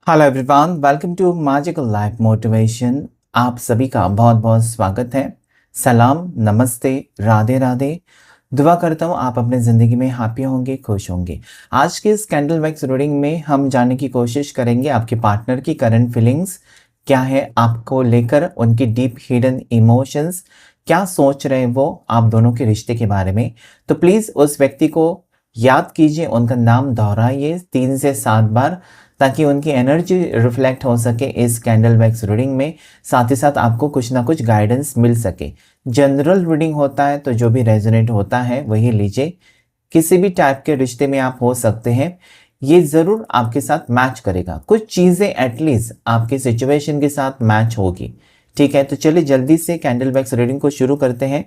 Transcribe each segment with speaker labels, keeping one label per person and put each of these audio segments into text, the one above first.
Speaker 1: Hello everyone, welcome to magical life motivation. आप सभी का बहुत बहुत स्वागत है। सलाम, नमस्ते, राधे राधे। दुआ करता हूँ आप अपने ज़िंदगी में हैप्पी होंगे, खुश होंगे। आज के इस कैंडल वैक्स रीडिंग में हम जानने की कोशिश करेंगे आपके पार्टनर की करंट फीलिंग्स क्या है, आपको लेकर उनकी डीप हिडन इमोशंस क्या सोच रहे हैं वो आप दोनों के रिश्ते के बारे में। तो प्लीज़ उस व्यक्ति को याद कीजिए, उनका नाम दोहराइए 3 से 7 बार, ताकि उनकी एनर्जी रिफ्लेक्ट हो सके इस कैंडल वैक्स रीडिंग में। साथ ही साथ आपको कुछ ना कुछ गाइडेंस मिल सके। जनरल रीडिंग होता है तो जो भी रेजोनेट होता है वही लीजिए। किसी भी टाइप के रिश्ते में आप हो सकते हैं, ये ज़रूर आपके साथ मैच करेगा। कुछ चीज़ें एटलीस्ट आपके सिचुएशन के साथ मैच होगी। ठीक है, तो चलिए जल्दी से कैंडल वैक्स रीडिंग को शुरू करते हैं।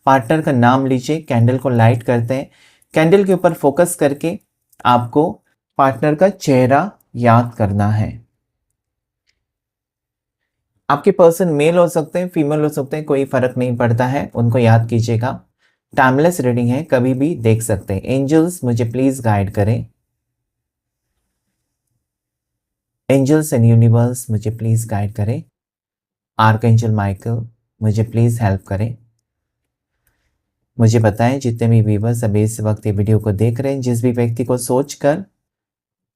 Speaker 1: पार्टनर का नाम लीजिए, कैंडल को लाइट करते हैं। कैंडल के ऊपर फोकस करके आपको पार्टनर का चेहरा याद करना है। आपके पर्सन मेल हो सकते हैं, फीमेल हो सकते हैं, कोई फर्क नहीं पड़ता है, उनको याद कीजिएगा। टाइमलेस रीडिंग है, कभी भी देख सकते हैं। एंजल्स मुझे प्लीज गाइड करें। एंजल्स एंड यूनिवर्स मुझे प्लीज गाइड करें। आर्कएंजल माइकल मुझे प्लीज हेल्प करें। मुझे बताएं जितने भी व्यूवर्स अभी इस वक्त ये वीडियो को देख रहे हैं, जिस भी व्यक्ति को सोचकर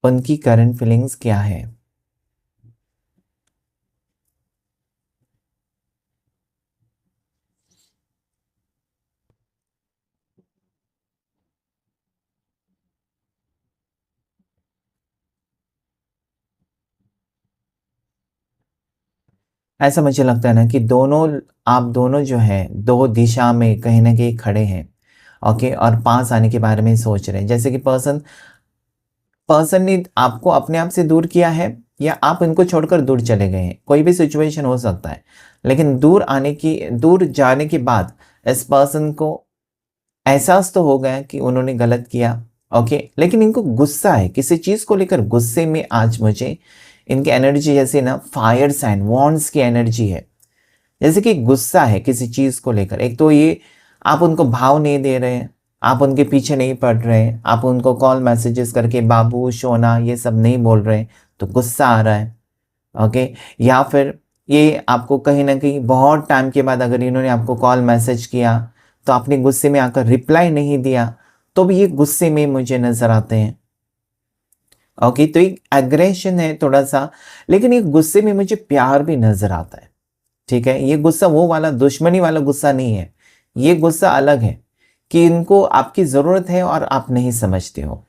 Speaker 1: उनकी करंट फीलिंग्स क्या है। ऐसा मुझे लगता है ना कि आप दोनों जो है दो दिशा में कहीं ना कहीं खड़े हैं। ओके, और पास आने के बारे में सोच रहे हैं, जैसे कि पर्सन पर्सन ने आपको अपने आप से दूर किया है या आप इनको छोड़कर दूर चले गए हैं। कोई भी सिचुएशन हो सकता है, लेकिन दूर जाने के बाद इस पर्सन को एहसास तो हो गया कि उन्होंने गलत किया। ओके, लेकिन इनको गुस्सा है किसी चीज को लेकर। गुस्से में आज मुझे इनकी एनर्जी जैसे ना फायर साइन वॉन्ड्स की एनर्जी है। जैसे कि गुस्सा है किसी चीज को लेकर। एक तो ये आप उनको भाव नहीं दे रहे हैं, आप उनके पीछे नहीं पड़ रहे हैं, आप उनको कॉल मैसेजेस करके बाबू सोना ये सब नहीं बोल रहे हैं, तो गुस्सा आ रहा है। ओके, या फिर ये आपको कहीं ना कहीं बहुत टाइम के बाद अगर इन्होंने आपको कॉल मैसेज किया तो आपने गुस्से में आकर रिप्लाई नहीं दिया, तो भी ये गुस्से में मुझे नजर आते हैं। ओके, तो एक एग्रेशन है थोड़ा सा, लेकिन ये गुस्से में मुझे प्यार भी नजर आता है। ठीक है, ये गुस्सा वो वाला दुश्मनी वाला गुस्सा नहीं है। ये गुस्सा अलग है कि इनको आपकी जरूरत है और आप नहीं समझते हो।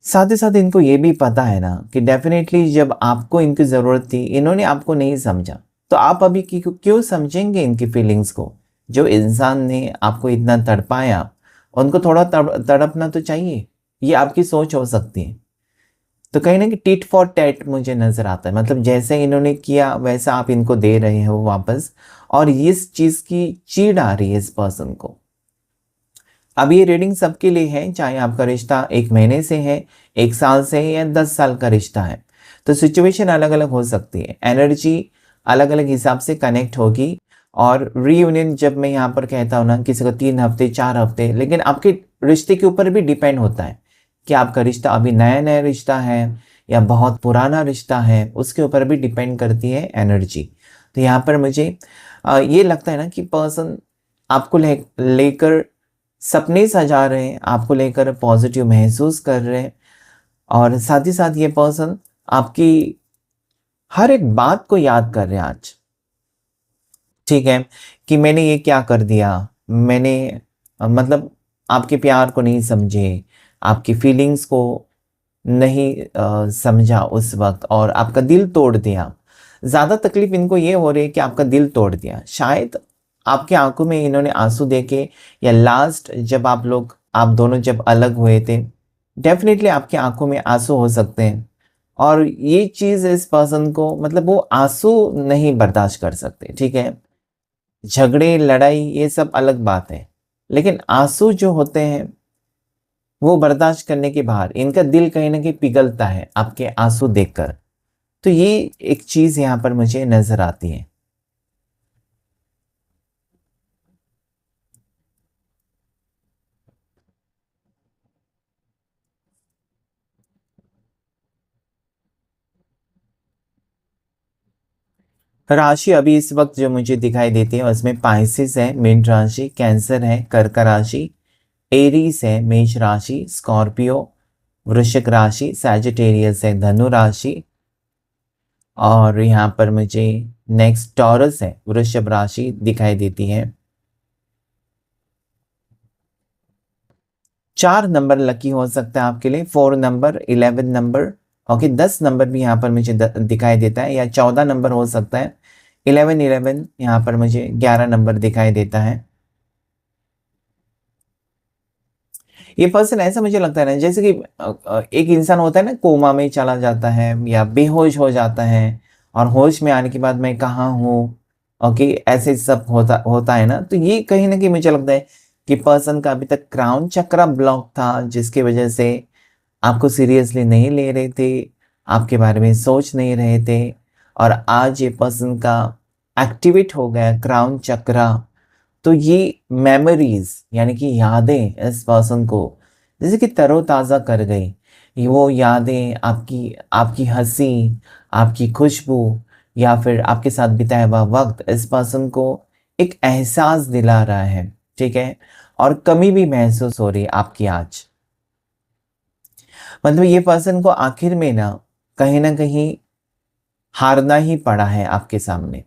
Speaker 1: साथ ही साथ इनको ये भी पता है ना कि डेफिनेटली जब आपको इनकी जरूरत थी इन्होंने आपको नहीं समझा, तो आप अभी क्यों समझेंगे इनकी फीलिंग्स को। जो इंसान ने आपको इतना तड़पाया, उनको थोड़ा तड़पना तो चाहिए। ये आपकी सोच हो सकती है। तो कहीं ना कि टिट फॉर टैट मुझे नजर आता है, मतलब जैसे इन्होंने किया वैसा आप इनको दे रहे हो वापस। और इस चीज की चीड़ आ रही है इस पर्सन को। अब ये रीडिंग सबके लिए है, चाहे आपका रिश्ता 1 महीने से है, 1 साल से है, या 10 साल का रिश्ता है। तो सिचुएशन अलग अलग हो सकती है, एनर्जी अलग अलग हिसाब से कनेक्ट होगी। और रीयूनियन जब मैं यहाँ पर कहता हूँ ना, किसी को 3 हफ्ते 4 हफ्ते, लेकिन आपके रिश्ते के ऊपर भी डिपेंड होता है कि आपका रिश्ता अभी नया नया रिश्ता है या बहुत पुराना रिश्ता है, उसके ऊपर भी डिपेंड करती है एनर्जी। तो यहाँ पर मुझे ये लगता है ना कि पर्सन आपको लेकर सपने सजा रहे हैं, आपको लेकर पॉजिटिव महसूस कर रहे हैं। और साथ ही साथ ये पर्सन आपकी हर एक बात को याद कर रहे हैं आज। ठीक है, कि मैंने ये क्या कर दिया, मैंने मतलब आपके प्यार को नहीं समझे, आपकी फीलिंग्स को नहीं समझा उस वक्त, और आपका दिल तोड़ दिया। ज़्यादा तकलीफ इनको ये हो रही है कि आपका दिल तोड़ दिया। शायद आपके आंखों में इन्होंने आंसू देके, या लास्ट जब आप दोनों जब अलग हुए थे, डेफिनेटली आपकी आंखों में आंसू हो सकते हैं। और ये चीज़ इस पर्सन को, मतलब वो आंसू नहीं बर्दाश्त कर सकते। ठीक है, झगड़े लड़ाई ये सब अलग बात है, लेकिन आंसू जो होते हैं वो बर्दाश्त करने के बाहर इनका दिल कहीं ना कहीं पिघलता है आपके आंसू देखकर। तो ये एक चीज यहाँ पर मुझे नजर आती है। राशि अभी इस वक्त जो मुझे दिखाई देती है उसमें पाइसेस है, मीन राशि, कैंसर है, कर्क राशि, एरीज है, मेष राशि, स्कॉर्पियो, वृश्चिक राशि, सैजिटेरियस है, धनु राशि, और यहाँ पर मुझे नेक्स्ट टॉरस है, वृषभ राशि दिखाई देती है। 4 नंबर लकी हो सकता है आपके लिए, 4 नंबर, 11 नंबर, ओके, 10 नंबर भी यहाँ पर मुझे दिखाई देता है, या 14 नंबर हो सकता है। 11 यहाँ पर मुझे 11 नंबर दिखाई देता है। ये पर्सन ऐसा मुझे लगता है ना, जैसे कि एक इंसान होता है ना, कोमा में चला जाता है या बेहोश हो जाता है, और होश में आने के बाद मैं कहाँ हूँ, ओके, ऐसे सब होता होता है ना। तो ये कहीं ना कहीं मुझे लगता है कि पर्सन का अभी तक क्राउन चक्रा ब्लॉक था, जिसकी वजह से आपको सीरियसली नहीं ले रहे थे, आपके बारे में सोच नहीं रहे थे, और आज ये पर्सन का एक्टिवेट हो गया क्राउन चक्रा। तो ये मेमोरीज यानी कि यादें इस पर्सन को जैसे कि तरोताज़ा कर गई। ये वो यादें, आपकी आपकी हंसी, आपकी खुशबू, या फिर आपके साथ बिताया हुआ वक्त इस पर्सन को एक एहसास दिला रहा है, ठीक है। और कमी भी महसूस हो रही है आपकी आज। मतलब ये पर्सन को आखिर में ना कहीं हारना ही पड़ा है आपके सामने।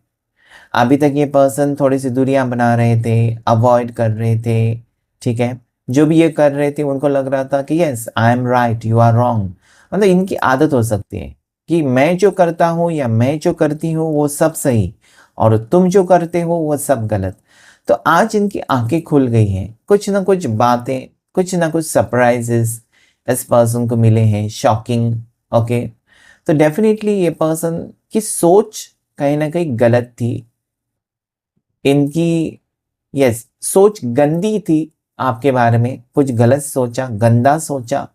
Speaker 1: अभी तक ये पर्सन थोड़ी सी दूरियां बना रहे थे, अवॉइड कर रहे थे, ठीक है। जो भी ये कर रहे थे उनको लग रहा था कि yes I am right, you are wrong. मतलब इनकी आदत हो सकती है कि मैं जो करता हूँ या मैं जो करती हूँ वो सब सही, और तुम जो करते हो वो सब गलत। तो आज इनकी आंखें खुल गई हैं, कुछ ना कुछ बातें, कुछ ना कुछ सरप्राइजेस इस पर्सन को मिले हैं, शॉकिंग, ओके। तो डेफिनेटली ये पर्सन की सोच कहीं ना कहीं गलत थी इनकी, यस, सोच गंदी थी आपके बारे में, कुछ गलत सोचा, गंदा सोचा,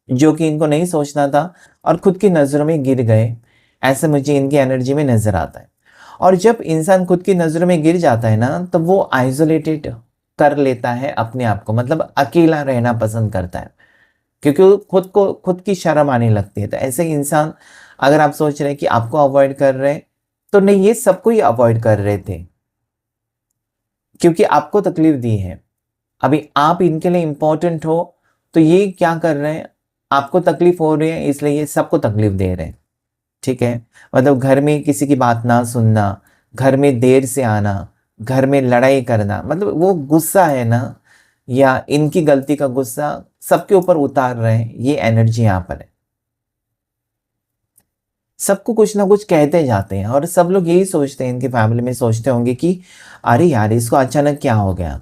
Speaker 1: जो कि इनको नहीं सोचना था, और खुद की नज़रों में गिर गए। ऐसे मुझे इनकी एनर्जी में नज़र आता है। और जब इंसान खुद की नज़रों में गिर जाता है ना, तो वो आइसोलेटेड कर लेता है अपने आप को, मतलब अकेला रहना पसंद करता है, क्योंकि वो खुद की शर्म आने लगती है। तो ऐसे इंसान, अगर आप सोच रहे हैं कि आपको अवॉइड कर रहे हैं, तो नहीं, ये सबको ही अवॉइड कर रहे थे, क्योंकि आपको तकलीफ दी है। अभी आप इनके लिए इंपॉर्टेंट हो, तो ये क्या कर रहे हैं, आपको तकलीफ हो रही है इसलिए ये सबको तकलीफ दे रहे हैं, ठीक है। मतलब घर में किसी की बात ना सुनना, घर में देर से आना, घर में लड़ाई करना, मतलब वो गुस्सा है ना, या इनकी गलती का गुस्सा सबके ऊपर उतार रहे हैं, ये एनर्जी यहाँ पर है। सबको कुछ ना कुछ कहते जाते हैं, और सब लोग यही सोचते हैं, इनकी फैमिली में सोचते होंगे कि अरे यार इसको अचानक क्या हो गया,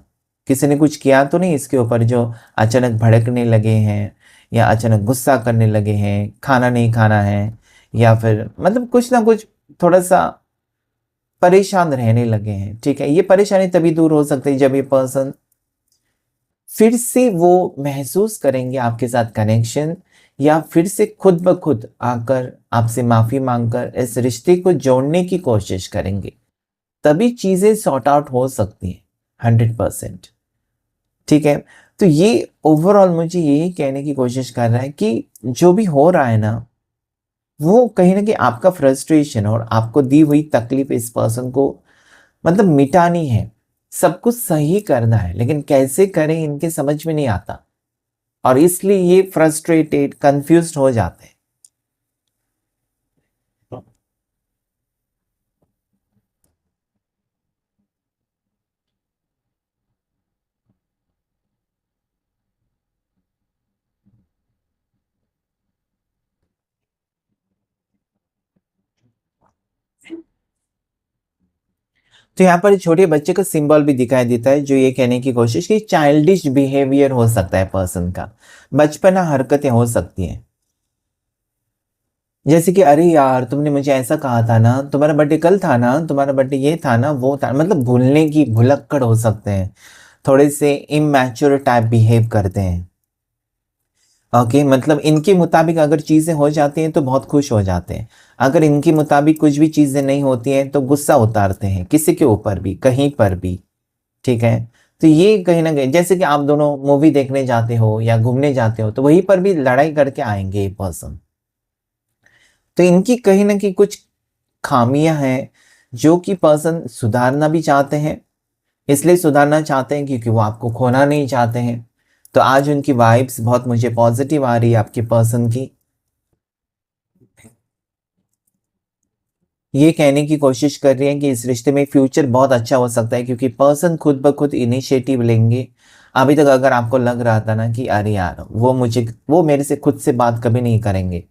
Speaker 1: किसी ने कुछ किया तो नहीं इसके ऊपर जो अचानक भड़कने लगे हैं, या अचानक गुस्सा करने लगे हैं, खाना नहीं खाना है, या फिर मतलब कुछ ना कुछ थोड़ा सा परेशान रहने लगे हैं, ठीक है। ये परेशानी तभी दूर हो सकती है जब ये पर्सन फिर से वो महसूस करेंगे आपके साथ कनेक्शन, या फिर से खुद ब खुद आकर आपसे माफ़ी मांगकर इस रिश्ते को जोड़ने की कोशिश करेंगे, तभी चीज़ें सॉर्ट आउट हो सकती हैं 100%, ठीक है। तो ये ओवरऑल मुझे यही कहने की कोशिश कर रहा है कि जो भी हो रहा है ना, वो कहीं ना कहीं आपका फ्रस्ट्रेशन और आपको दी हुई तकलीफ इस पर्सन को मतलब मिटानी है, सब कुछ सही करना है, लेकिन कैसे करें इनके समझ में नहीं आता, और इसलिए ये फ्रस्ट्रेटेड, कंफ्यूज्ड हो जाते हैं। तो यहाँ पर छोटे बच्चे का सिंबल भी दिखाई देता है, जो ये कहने की कोशिश कि चाइल्डिश बिहेवियर हो सकता है पर्सन का, बचपना हरकतें हो सकती हैं, जैसे कि अरे यार तुमने मुझे ऐसा कहा था ना, तुम्हारा बर्थडे कल था ना, तुम्हारा बर्थडे ये था ना, वो था, मतलब भूलने की भुलक्कड़ हो सकते हैं, थोड़े से इमैच्योर टाइप बिहेव करते हैं, ओके। मतलब इनके मुताबिक अगर चीज़ें हो जाती हैं तो बहुत खुश हो जाते हैं, अगर इनके मुताबिक कुछ भी चीज़ें नहीं होती हैं तो गुस्सा उतारते हैं किसी के ऊपर भी, कहीं पर भी, ठीक है। तो ये कहीं ना कहीं, जैसे कि आप दोनों मूवी देखने जाते हो या घूमने जाते हो, तो वहीं पर भी लड़ाई करके आएंगे ये पर्सन। तो इनकी कहीं ना कहीं कुछ खामियां हैं जो कि पर्सन सुधारना भी चाहते हैं, इसलिए सुधारना चाहते हैं क्योंकि वो आपको खोना नहीं चाहते हैं। तो आज उनकी वाइब्स बहुत मुझे पॉजिटिव आ रही है आपके पर्सन की। ये कहने की कोशिश कर रही है कि इस रिश्ते में फ्यूचर बहुत अच्छा हो सकता है क्योंकि पर्सन खुद ब खुद इनिशिएटिव लेंगे। अभी तक अगर आपको लग रहा था ना कि अरे यार वो मेरे से खुद से बात कभी नहीं करेंगे,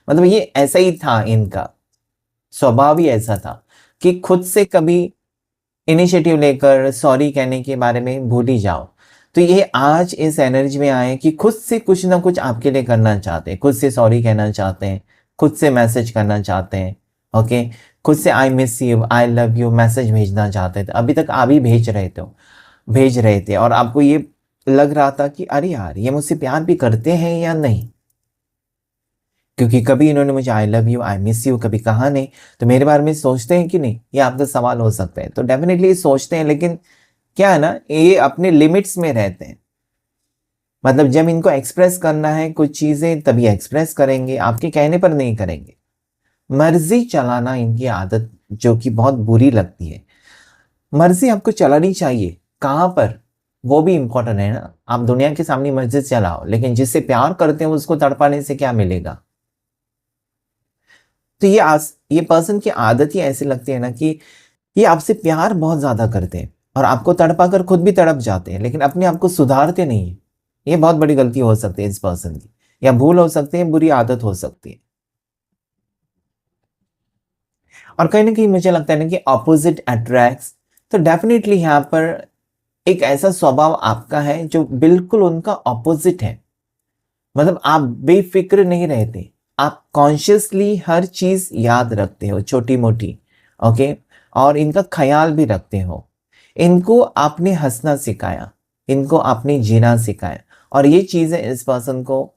Speaker 1: मतलब ये ऐसा ही था, इनका स्वभाव ही ऐसा था कि खुद से कभी इनिशिएटिव लेकर सॉरी कहने के बारे में भूल ही जाओ। तो ये आज इस एनर्जी में आए कि खुद से कुछ ना कुछ आपके लिए करना चाहते हैं, खुद से सॉरी कहना चाहते हैं, खुद से मैसेज करना चाहते हैं। ओके, खुद से I miss you, I love you message भेजना चाहते थे। अभी तक आप ही भेज रहे थे और आपको ये लग रहा था कि अरे यार ये मुझसे प्यार भी करते हैं या नहीं, क्योंकि कभी इन्होंने मुझे I love you I miss you कभी कहा नहीं। तो मेरे बारे में सोचते हैं कि नहीं, ये आपका सवाल हो सकता है। तो डेफिनेटली सोचते हैं, लेकिन क्या है ना, ये अपने लिमिट्स में रहते हैं। मतलब जब इनको एक्सप्रेस करना है कुछ चीजें तभी एक्सप्रेस करेंगे, आपके कहने पर नहीं करेंगे। मर्जी चलाना इनकी आदत जो कि बहुत बुरी लगती है। मर्जी आपको चलानी चाहिए, कहाँ पर वो भी इंपॉर्टेंट है ना। आप दुनिया के सामने मर्जी चलाओ, लेकिन जिससे प्यार करते हैं उसको तड़पाने से क्या मिलेगा। तो ये पर्सन की आदत ही ऐसी लगती है ना कि ये आपसे प्यार बहुत ज्यादा करते हैं और आपको तड़पा कर खुद भी तड़प जाते हैं, लेकिन अपने आप को सुधारते नहीं है। ये बहुत बड़ी गलती हो सकती है इस पर्सन की, या भूल हो सकती है, बुरी आदत हो सकती है। और कहीं ना कहीं मुझे लगता है ना कि अपोजिट अट्रैक्ट्स। तो डेफिनेटली यहाँ पर एक ऐसा स्वभाव आपका है जो बिल्कुल उनका ऑपोजिट है। मतलब आप बेफिक्र नहीं रहते, आप कॉन्शियसली हर चीज याद रखते हो छोटी मोटी। ओके, और इनका ख्याल भी रखते हो। इनको आपने हंसना सिखाया, इनको आपने जीना सिखाया, और ये चीजें इस पर्सन को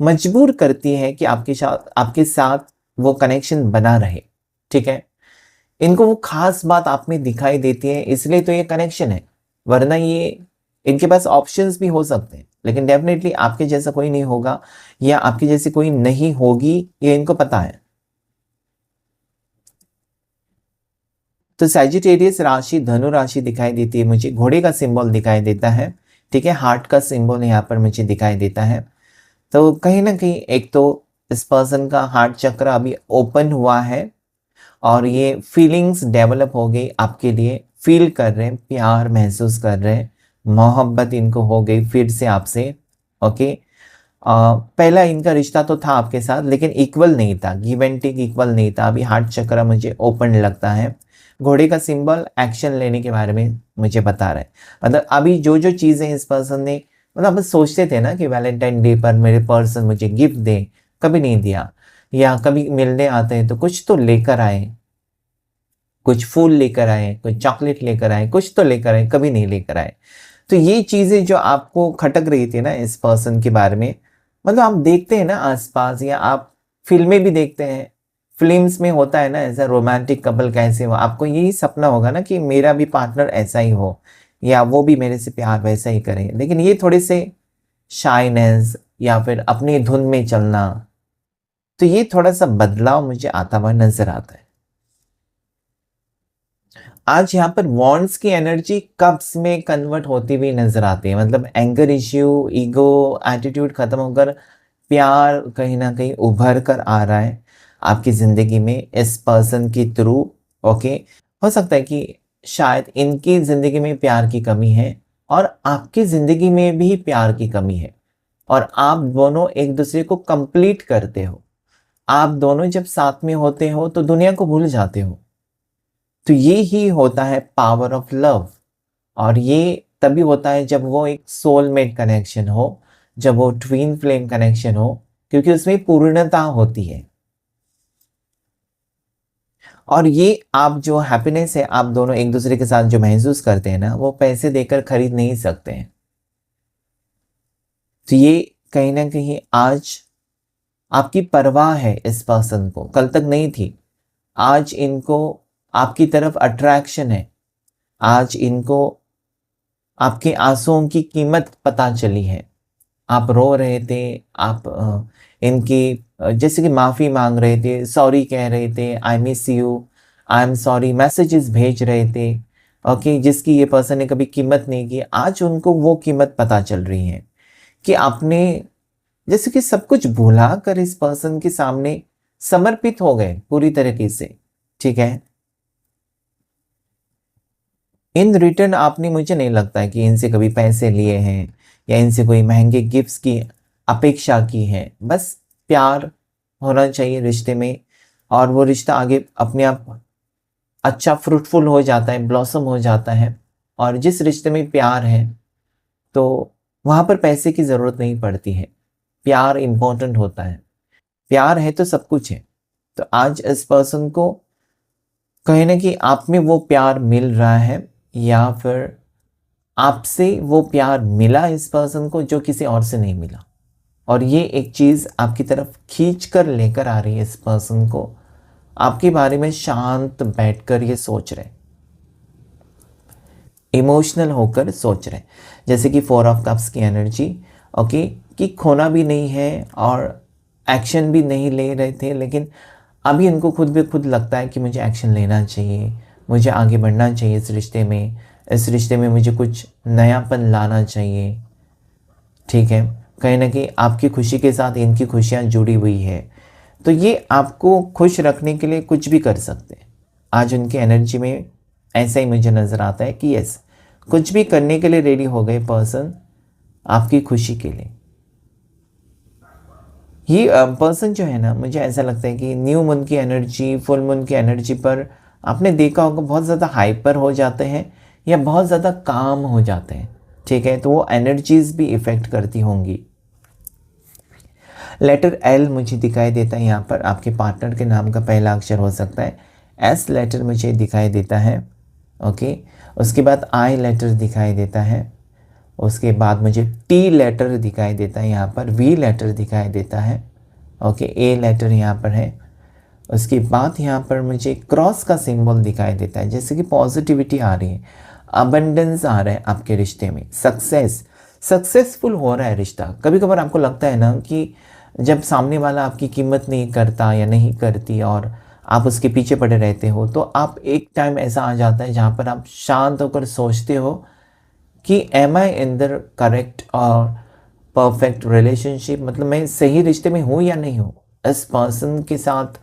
Speaker 1: मजबूर करती है कि आपके साथ वो कनेक्शन बना रहे। ठीक है, इनको वो खास बात आप में दिखाई देती है, इसलिए तो ये कनेक्शन है। वरना ये इनके पास ऑप्शंस भी हो सकते हैं, लेकिन डेफिनेटली आपके जैसा कोई नहीं होगा या आपकी जैसी कोई नहीं होगी, ये इनको पता है। तो सैजिटेरियस राशि धनु राशि दिखाई देती है मुझे, घोड़े का सिंबल दिखाई देता है। ठीक है, हार्ट का सिंबल यहाँ पर मुझे दिखाई देता है। तो कहीं ना कहीं एक तो इस पर्सन का हार्ट चक्र अभी ओपन हुआ है और ये फीलिंग्स डेवलप हो गई आपके लिए, फील कर रहे हैं, प्यार महसूस कर रहे हैं, मोहब्बत इनको हो गई फिर से आपसे। ओके, पहला इनका रिश्ता तो था आपके साथ, लेकिन इक्वल नहीं था, गिव एंड टेक इक्वल नहीं था। अभी हार्ट चक्र मुझे ओपन लगता है। घोड़े का सिंबल एक्शन लेने के बारे में मुझे बता रहा है। मतलब अभी जो जो चीजें इस पर्सन ने, मतलब हम सोचते थे ना कि वैलेंटाइन डे पर मेरे पर्सन मुझे गिफ्ट दे, कभी नहीं दिया। या कभी मिलने आते हैं तो कुछ तो लेकर आए, कुछ फूल लेकर आए, कुछ चॉकलेट लेकर आए, कुछ तो लेकर आए, कभी नहीं लेकर आए। तो ये चीजें जो आपको खटक रही थी ना इस पर्सन के बारे में, मतलब आप देखते हैं ना आसपास, या आप फिल्में भी देखते हैं, फिल्म्स में होता है ना ऐसा रोमांटिक कपल कैसे हो, आपको यही सपना होगा ना कि मेरा भी पार्टनर ऐसा ही हो या वो भी मेरे से प्यार वैसा ही करे। लेकिन ये थोड़े से शाइनेस या फिर अपनी धुन में चलना, तो ये थोड़ा सा बदलाव मुझे आता हुआ नजर आता है। आज यहाँ पर वॉन्ट्स की एनर्जी कप्स में कन्वर्ट होती हुई नजर आती है। मतलब एंगर इश्यू, ईगो एटीट्यूड खत्म होकर प्यार कहीं ना कहीं उभर कर आ रहा है आपकी जिंदगी में इस पर्सन के थ्रू। ओके, हो सकता है कि शायद इनकी जिंदगी में प्यार की कमी है और आपकी जिंदगी में भी प्यार की कमी है, और आप दोनों एक दूसरे को कंप्लीट करते हो। आप दोनों जब साथ में होते हो तो दुनिया को भूल जाते हो। तो ये ही होता है पावर ऑफ लव, और ये तभी होता है जब वो एक सोलमेट कनेक्शन हो, जब वो ट्विन फ्लेम कनेक्शन हो, क्योंकि उसमें पूर्णता होती है। और ये आप जो हैप्पीनेस है आप दोनों एक दूसरे के साथ जो महसूस करते हैं ना, वो पैसे देकर खरीद नहीं सकते हैं। तो ये कहीं ना कहीं आज आपकी परवाह है इस पर्सन को, कल तक नहीं थी। आज इनको आपकी तरफ अट्रैक्शन है। आज इनको आपके आंसुओं की कीमत पता चली है। आप रो रहे थे, आप इनकी जैसे कि माफ़ी माँग रहे थे, सॉरी कह रहे थे, I miss you, I am sorry messages भेज रहे थे, ओके, जिसकी ये पर्सन ने कभी कीमत नहीं की। आज उनको वो कीमत पता चल रही है कि आपने जैसे कि सब कुछ भुला कर इस पर्सन के सामने समर्पित हो गए पूरी तरीके से, ठीक है। इन रिटर्न आपने, मुझे नहीं लगता है कि इनसे कभी पैसे लिए हैं या इनसे कोई महंगे गिफ्ट्स की अपेक्षा की है। बस प्यार होना चाहिए रिश्ते में, और वो रिश्ता आगे अपने आप अच्छा फ्रूटफुल हो जाता है, ब्लॉसम हो जाता है। और जिस रिश्ते में प्यार है तो वहाँ पर पैसे की ज़रूरत नहीं पड़ती है, प्यार इम्पोर्टेंट होता है। प्यार है तो सब कुछ है। तो आज इस पर्सन को कहीं ना कहीं आप में वो प्यार मिल रहा है, या फिर आपसे वो प्यार मिला इस पर्सन को जो किसी और से नहीं मिला, और ये एक चीज़ आपकी तरफ खींच कर लेकर आ रही है इस पर्सन को। आपके बारे में शांत बैठकर ये सोच रहे, इमोशनल होकर सोच रहे, जैसे कि 4 ऑफ कप्स की एनर्जी, ओके, कि खोना भी नहीं है और एक्शन भी नहीं ले रहे थे, लेकिन अभी इनको खुद भी खुद लगता है कि मुझे एक्शन लेना चाहिए, मुझे आगे बढ़ना चाहिए इस रिश्ते में, इस रिश्ते में मुझे कुछ नयापन लाना चाहिए, ठीक है। कहीं ना कहीं आपकी खुशी के साथ इनकी खुशियाँ जुड़ी हुई है, तो ये आपको खुश रखने के लिए कुछ भी कर सकते हैं। आज उनकी एनर्जी में ऐसा ही मुझे नज़र आता है कि यस, कुछ भी करने के लिए रेडी हो गए पर्सन आपकी खुशी के लिए। ये पर्सन जो है ना, मुझे ऐसा लगता है कि न्यू मून की एनर्जी, फुल मून की एनर्जी पर आपने देखा होगा बहुत ज़्यादा हाइपर हो जाते हैं या बहुत ज़्यादा काम हो जाते हैं, ठीक है। तो वो एनर्जीज भी इफ़ेक्ट करती होंगी। लेटर एल मुझे दिखाई देता है यहाँ पर, आपके पार्टनर के नाम का पहला अक्षर हो सकता है। एस लेटर मुझे दिखाई देता है, ओके। उसके बाद आई लेटर दिखाई देता है, उसके बाद मुझे टी लेटर दिखाई देता है यहाँ पर, वी लेटर दिखाई देता है, ओके, ए लेटर यहाँ पर है। उसके बाद यहाँ पर मुझे क्रॉस का सिंबल दिखाई देता है, जैसे कि पॉजिटिविटी आ रही है, अबंडेंस आ रहा है आपके रिश्ते में, सक्सेसफुल हो रहा है रिश्ता। कभी कभार आपको लगता है ना कि जब सामने वाला आपकी कीमत नहीं करता या नहीं करती और आप उसके पीछे पड़े रहते हो, तो आप एक टाइम ऐसा आ जाता है जहाँ पर आप शांत होकर सोचते हो कि am I in the correct और परफेक्ट रिलेशनशिप, मतलब मैं सही रिश्ते में हूँ या नहीं हूँ। इस पर्सन के साथ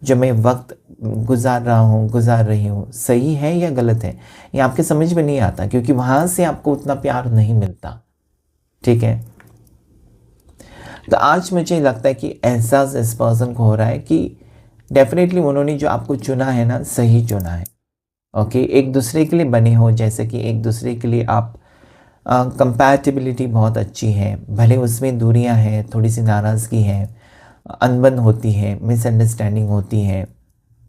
Speaker 1: जो मैं वक्त गुजार रही हूँ, सही है या गलत है, ये आपके समझ में नहीं आता, क्योंकि वहाँ से आपको उतना प्यार नहीं मिलता, ठीक है। तो आज मुझे लगता है कि एहसास इस पर्सन को हो रहा है कि डेफिनेटली उन्होंने जो आपको चुना है ना, सही चुना है, ओके। एक दूसरे के लिए बने हो, जैसे कि एक दूसरे के लिए आप कंपैटिबिलिटी बहुत अच्छी है, भले उसमें दूरियां हैं, थोड़ी सी नाराज़गी है, अनबन होती है, मिसअंडरस्टैंडिंग होती है,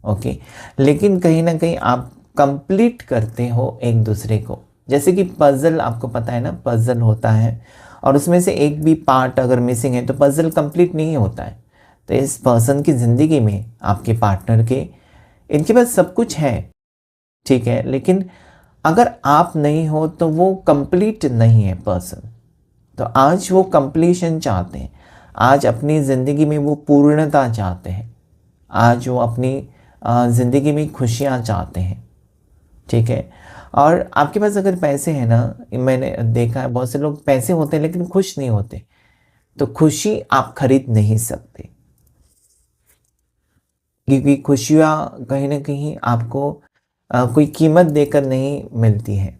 Speaker 1: ओके, लेकिन कहीं ना कहीं आप कंप्लीट करते हो एक दूसरे को। जैसे कि पजल, आपको पता है ना, पजल होता है और उसमें से एक भी पार्ट अगर मिसिंग है तो पजल कंप्लीट नहीं होता है। तो इस पर्सन की ज़िंदगी में, आपके पार्टनर के, इनके पास सब कुछ है, ठीक है, लेकिन अगर आप नहीं हो तो वो कंप्लीट नहीं है पर्सन। तो आज वो कंप्लीशन चाहते हैं, आज अपनी ज़िंदगी में वो पूर्णता चाहते हैं, आज वो अपनी ज़िंदगी में खुशियाँ चाहते हैं, ठीक है। और आपके पास अगर पैसे हैं ना, मैंने देखा है बहुत से लोग पैसे होते हैं लेकिन खुश नहीं होते। तो खुशी आप खरीद नहीं सकते, क्योंकि खुशियाँ कहीं ना कहीं आपको कोई कीमत देकर नहीं मिलती है,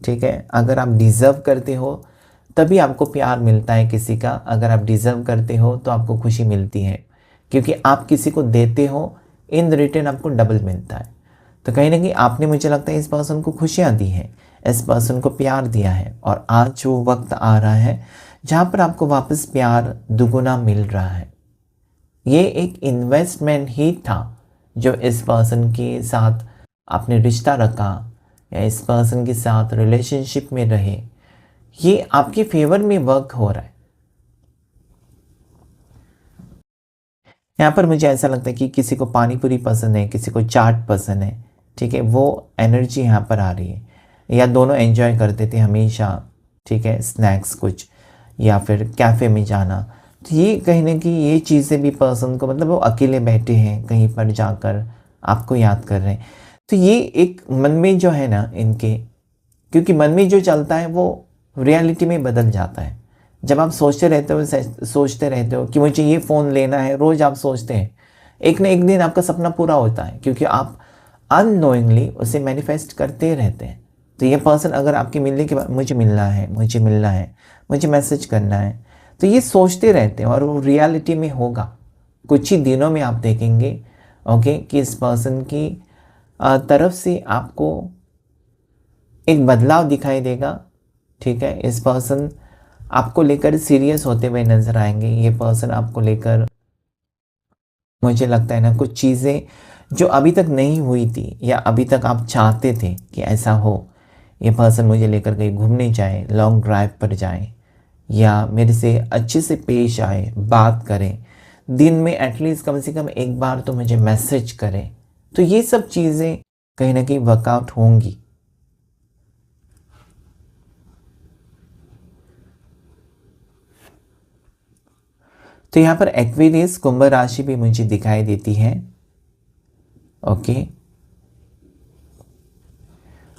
Speaker 1: ठीक है। अगर आप डिज़र्व करते हो तभी आपको प्यार मिलता है किसी का, अगर आप डिज़र्व करते हो तो आपको खुशी मिलती है, क्योंकि आप किसी को देते हो, इन रिटर्न आपको डबल मिलता है। तो कहीं ना कहीं आपने, मुझे लगता है, इस पर्सन को खुशियाँ दी हैं, इस पर्सन को प्यार दिया है, और आज वो वक्त आ रहा है जहाँ पर आपको वापस प्यार दुगुना मिल रहा है। ये एक इन्वेस्टमेंट ही था जो इस पर्सन के साथ आपने रिश्ता रखा या इस पर्सन के साथ रिलेशनशिप में रहे, ये आपके फेवर में वर्क हो रहा है। यहाँ पर मुझे ऐसा लगता है कि किसी को पानी पूरी पसंद है, किसी को चाट पसंद है, ठीक है, वो एनर्जी यहाँ पर आ रही है, या दोनों एंजॉय करते थे हमेशा, ठीक है, स्नैक्स कुछ, या फिर कैफ़े में जाना। तो ये कहीं न कहीं ये चीज़ें भी पर्सन को, मतलब वो अकेले बैठे हैं कहीं पर जाकर आपको याद कर रहे हैं। तो ये एक मन में जो है ना इनके, क्योंकि मन में जो चलता है वो रियलिटी में बदल जाता है। जब आप सोचते रहते हो कि मुझे ये फ़ोन लेना है, रोज़ आप सोचते हैं, एक ना एक दिन आपका सपना पूरा होता है, क्योंकि आप अननोइंगली उसे मैनिफेस्ट करते रहते हैं। तो ये पर्सन अगर आपके मिलने के बाद मुझे मिलना है, मुझे मिलना है, मुझे मैसेज करना है, तो ये सोचते रहते हैं और वो रियलिटी में होगा। कुछ ही दिनों में आप देखेंगे ओके कि इस पर्सन की तरफ से आपको एक बदलाव दिखाई देगा। ठीक है, इस पर्सन आपको लेकर सीरियस होते हुए नज़र आएँगे। ये पर्सन आपको लेकर, मुझे लगता है ना, कुछ चीज़ें जो अभी तक नहीं हुई थी या अभी तक आप चाहते थे कि ऐसा हो, ये पर्सन मुझे लेकर कहीं घूमने जाए, लॉन्ग ड्राइव पर जाए, या मेरे से अच्छे से पेश आए, बात करें, दिन में एटलीस्ट कम से कम एक बार तो मुझे मैसेज करें। तो ये सब चीज़ें कहीं न कहीं वर्कआउट होंगी। तो यहाँ पर एक्वेरियस कुंभ राशि भी मुझे दिखाई देती है। ओके,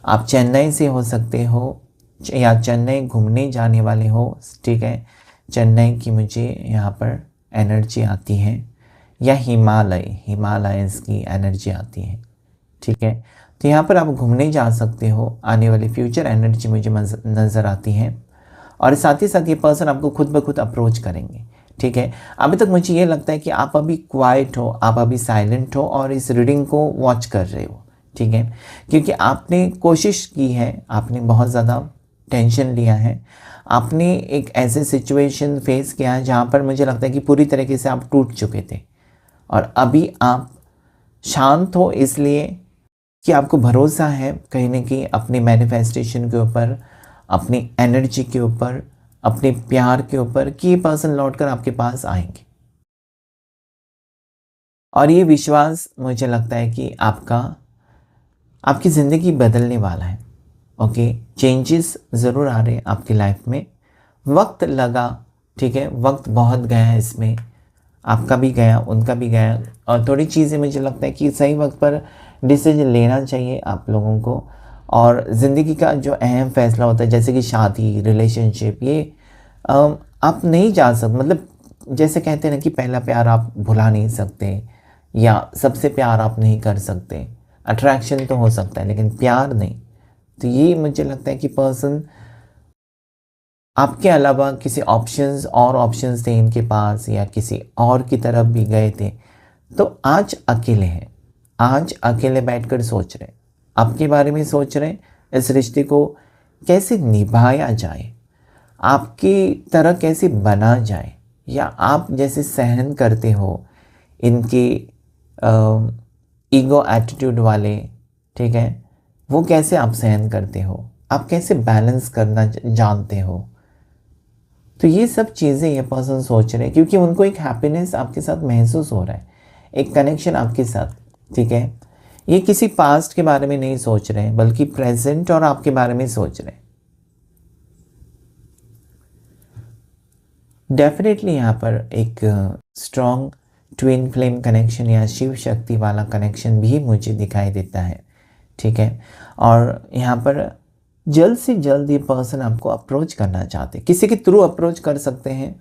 Speaker 1: आप चेन्नई से हो सकते हो या चेन्नई घूमने जाने वाले हो। ठीक है, चेन्नई की मुझे यहाँ पर एनर्जी आती है, या हिमालयंस की एनर्जी आती है। ठीक है, तो यहाँ पर आप घूमने जा सकते हो, आने वाली फ्यूचर एनर्जी मुझे नज़र आती है। और साथ ही साथ ये पर्सन आपको खुद ब खुद अप्रोच करेंगे। ठीक है, अभी तक मुझे ये लगता है कि आप अभी क्वाइट हो, आप अभी साइलेंट हो और इस रीडिंग को वॉच कर रहे हो। ठीक है, क्योंकि आपने कोशिश की है, आपने बहुत ज़्यादा टेंशन लिया है, आपने एक ऐसे सिचुएशन फेस किया है जहाँ पर मुझे लगता है कि पूरी तरीके से आप टूट चुके थे, और अभी आप शांत हो इसलिए कि आपको भरोसा है कहीं न कहीं अपनी मैनिफेस्टेशन के ऊपर, अपनी एनर्जी के ऊपर, अपने प्यार के ऊपर, कि ये पर्सन लौटकर आपके पास आएँगे। और ये विश्वास मुझे लगता है कि आपकी ज़िंदगी बदलने वाला है। ओके, चेंजेस ज़रूर आ रहे हैं आपकी लाइफ में। वक्त लगा, ठीक है, वक्त बहुत गया है इसमें, आपका भी गया, उनका भी गया, और थोड़ी चीज़ें मुझे लगता है कि सही वक्त पर डिसीजन लेना चाहिए आप लोगों को। और ज़िंदगी का जो अहम फैसला होता है, जैसे कि शादी, रिलेशनशिप, ये आप नहीं जा सकते, मतलब जैसे कहते हैं ना कि पहला प्यार आप भुला नहीं सकते, या सबसे प्यार आप नहीं कर सकते। अट्रैक्शन तो हो सकता है लेकिन प्यार नहीं। तो ये मुझे लगता है कि पर्सन आपके अलावा किसी ऑप्शंस थे इनके पास, या किसी और की तरफ भी गए थे, तो आज अकेले हैं, आज अकेले बैठकर सोच रहे हैं, आपके बारे में सोच रहे हैं, इस रिश्ते को कैसे निभाया जाए, आपकी तरह कैसे बना जाए, या आप जैसे सहन करते हो इनके ईगो एटीट्यूड वाले, ठीक है, वो कैसे आप सहन करते हो, आप कैसे बैलेंस करना जानते हो। तो ये सब चीज़ें ये पर्सन सोच रहे हैं, क्योंकि उनको एक हैप्पीनेस आपके साथ महसूस हो रहा है, एक कनेक्शन आपके साथ। ठीक है, ये किसी पास्ट के बारे में नहीं सोच रहे हैं, बल्कि प्रेजेंट और आपके बारे में सोच रहे हैं। डेफिनेटली यहाँ पर एक स्ट्रॉन्ग ट्विन फ्लेम कनेक्शन या शिव शक्ति वाला कनेक्शन भी मुझे दिखाई देता है। ठीक है, और यहाँ पर जल्द से जल्द ये पर्सन आपको अप्रोच करना चाहते हैं, किसी के थ्रू अप्रोच कर सकते हैं,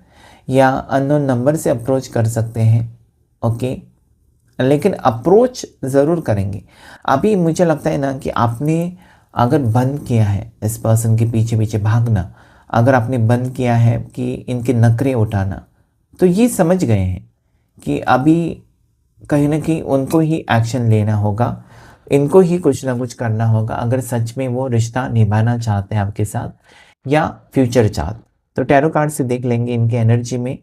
Speaker 1: या अननोन नंबर से अप्रोच कर सकते हैं। ओके, लेकिन अप्रोच ज़रूर करेंगे। अभी मुझे लगता है ना कि आपने अगर बंद किया है इस पर्सन के पीछे पीछे भागना, अगर आपने बंद किया है कि इनके नखरे उठाना, तो ये समझ गए हैं कि अभी कहीं ना कहीं उनको ही एक्शन लेना होगा, इनको ही कुछ ना कुछ करना होगा, अगर सच में वो रिश्ता निभाना चाहते हैं आपके साथ या फ्यूचर चाहते। तो टैरो कार्ड से देख लेंगे इनके एनर्जी में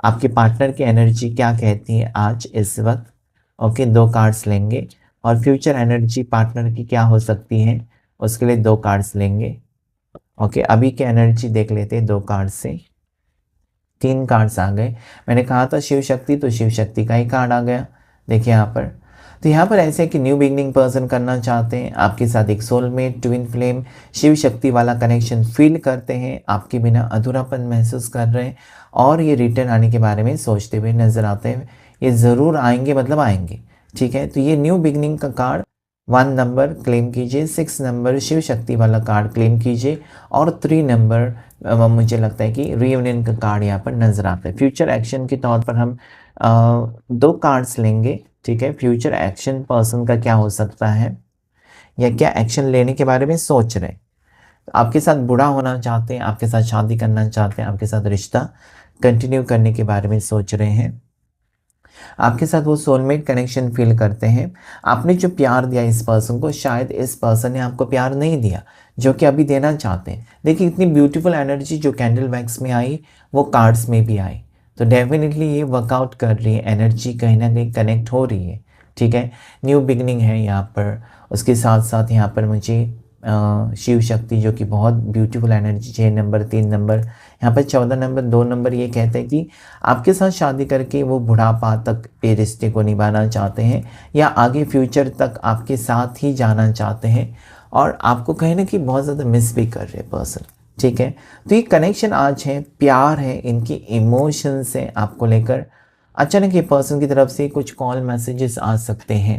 Speaker 1: आपके पार्टनर की एनर्जी क्या कहती है आज इस वक्त। ओके, 2 कार्ड्स लेंगे, और फ्यूचर एनर्जी पार्टनर की क्या हो सकती है उसके लिए 2 कार्ड्स लेंगे। ओके, अभी की एनर्जी देख लेते हैं 2 कार्ड से। 3 कार्ड्स आ गए। मैंने कहा था शिव शक्ति, तो शिव शक्ति का ही कार्ड आ गया। देखिए यहाँ पर तो यहाँ पर ऐसे है कि न्यू बिगनिंग पर्सन करना चाहते हैं, आपके साथ एक soulmate, twin flame, Shiv Shakti वाला कनेक्शन फील करते हैं, आपके बिना अधूरापन महसूस कर रहे हैं और ये रिटर्न आने के बारे में सोचते हुए नजर आते हैं। ये ज़रूर आएंगे, मतलब आएंगे, ठीक है। तो ये न्यू बिगनिंग का कार्ड 1 नंबर क्लेम कीजिए, 6 नंबर शिव शक्ति वाला कार्ड क्लेम कीजिए और 3 नंबर मुझे लगता है कि रीयूनियन का कार्ड यहाँ पर नजर आता है। फ्यूचर एक्शन के तौर पर हम 2 कार्ड्स लेंगे, ठीक है। फ्यूचर एक्शन पर्सन का क्या हो सकता है या क्या एक्शन लेने के बारे में सोच रहे हैं। आपके साथ बुरा होना चाहते हैं, आपके साथ शादी करना चाहते हैं, आपके साथ रिश्ता कंटिन्यू करने के बारे में सोच रहे हैं, आपके साथ वो सोलमेट कनेक्शन फील करते हैं। आपने जो प्यार दिया इस पर्सन को, शायद इस पर्सन ने आपको प्यार नहीं दिया जो कि अभी देना चाहते हैं। देखिए इतनी ब्यूटीफुल एनर्जी जो कैंडल वैक्स में आई वो कार्ड्स में भी आई, तो डेफिनेटली ये वर्कआउट कर रही है, एनर्जी कहीं ना कहीं कनेक्ट हो रही है, ठीक है। न्यू बिगनिंग है यहाँ पर। उसके साथ साथ यहाँ पर मुझे शिव शक्ति जो कि बहुत ब्यूटीफुल एनर्जी, 6 नंबर, 3 नंबर, यहाँ पर 14 नंबर, 2 नंबर, ये कहते हैं कि आपके साथ शादी करके वो बुढ़ापा तक ये रिश्ते को निभाना चाहते हैं या आगे फ्यूचर तक आपके साथ ही जाना चाहते हैं और आपको कहीं ना कहीं बहुत ज़्यादा मिस भी कर रहे पर्सन, ठीक है। तो ये कनेक्शन आज है, प्यार है, इनकी इमोशंस है आपको लेकर। अचानक ये पर्सन की तरफ से कुछ कॉल मैसेजेस आ सकते हैं।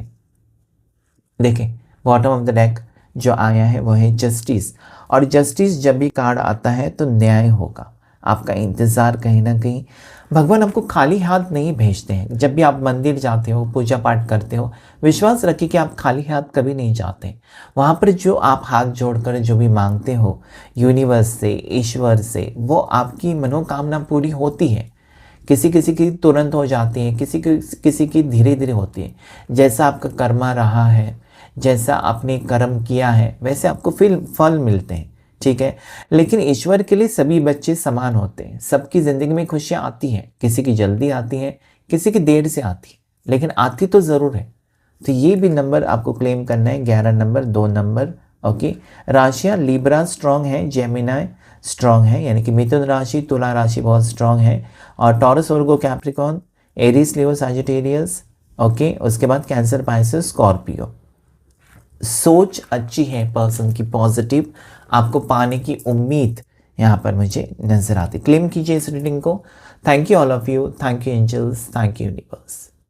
Speaker 1: देखें बॉटम ऑफ द डेक जो आया है वो है जस्टिस, और जस्टिस जब भी कार्ड आता है तो न्याय होगा। आपका इंतज़ार कहीं ना कहीं, भगवान आपको खाली हाथ नहीं भेजते हैं। जब भी आप मंदिर जाते हो, पूजा पाठ करते हो, विश्वास रखिए कि आप खाली हाथ कभी नहीं जाते। वहाँ पर जो आप हाथ जोड़कर जो भी मांगते हो यूनिवर्स से, ईश्वर से, वो आपकी मनोकामना पूरी होती है। किसी किसी की तुरंत हो जाती है, किसी की धीरे धीरे होती है। जैसा आपका कर्मा रहा है, जैसा आपने कर्म किया है, वैसे आपको फल मिलते हैं, ठीक है। लेकिन ईश्वर के लिए सभी बच्चे समान होते हैं। सबकी ज़िंदगी में खुशियाँ आती हैं, किसी की जल्दी आती हैं, किसी की देर से आती है, लेकिन आती तो ज़रूर है। तो ये भी नंबर आपको क्लेम करना है, 11 नंबर, 2 नंबर, ओके। राशियाँ लिब्रा स्ट्रॉन्ग है, जेमिनाई स्ट्रॉन्ग है, यानी कि मिथुन राशि, तुला राशि बहुत स्ट्रॉन्ग है, और टॉरस, वर्गो, कैप्रिकॉन, एरीज, लियो, सजिटेरियस, ओके। उसके बाद कैंसर, पाइसेस, स्कॉर्पियो। सोच अच्छी है पर्सन की, पॉजिटिव, आपको पाने की उम्मीद यहाँ पर मुझे नजर आती। क्लेम कीजिए इस रीडिंग को। Thank you all of you, thank you angels, thank you universe.